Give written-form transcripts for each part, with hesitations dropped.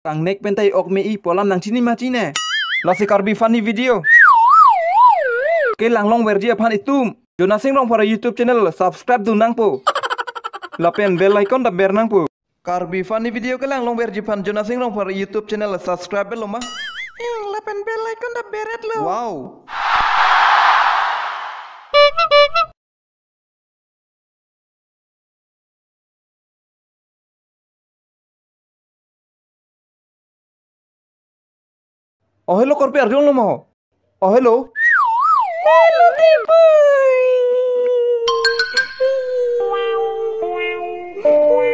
Tang nek pentai ok me I polam nang chini ma chine. Lasi karbi funny video. Ke lang long verji aphan itum. Jona sing long para YouTube channel subscribe du nang po. Lapen bell icon da ber nang po. Karbi funny video ke lang long verji phan jona sing long para YouTube channel subscribe lo ma. Lapen bell icon da beret lo. Wow. Oh hello korpi arjun lo mo. Oh hello. Hello boy.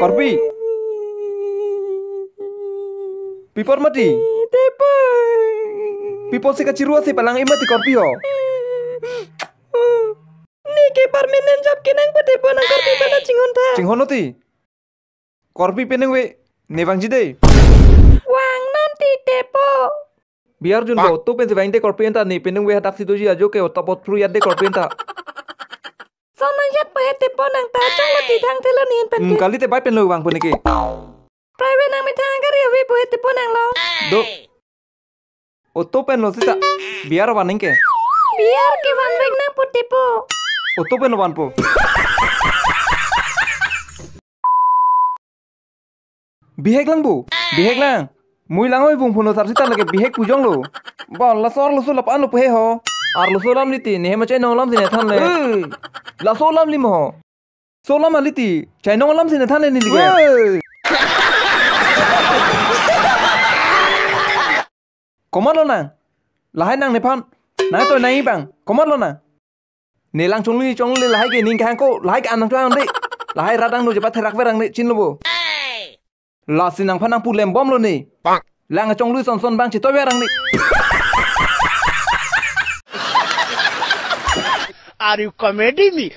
Korpi. Pipor mati. Pipor si kacirua si palang imati korpi ho. Nike permanent job kinang pate ponang korpi pada cinghon tha. Cinghon oti. Korpi peneng we nevang jide. Wang nanti tepo. Biar jun bo tu pensi vainte korpienta ni penung we hatak situ ji ajo ke otapot pru yadde korpienta. Sana yat pa te ponang ta chang mati thang thelo nien pen ke. Kali te bai pen lo wang puniki. Private nang me thang kari we po te ponang lo. Do. Oto pen lo sita. Biar waning ke. Biar ke wan wek nang po tepo. Oto pen wan po. Bihek lang bu. Bihek lang. Mui langoi bung puno sarsita lagi bihek pujong lo. Ba lasor lusu lap anu pehe ho. Ar lusu lam liti nehe macai nong lam sini than le. Laso lam lim ho. So lam aliti cai nong lam sini than le ni lige. Komar lo nang. Lahai nang nepan. Nang to nai bang. Komar lo nang. Ne lang chong li lahai ke ning kang ko lahai ke anang tuang de. Lahai radang no jepat terak verang de chin lo bo. La sinang panang pulem bom lo ni. Lang chong lui son son bang chitoy berang ni. Are you comedy me?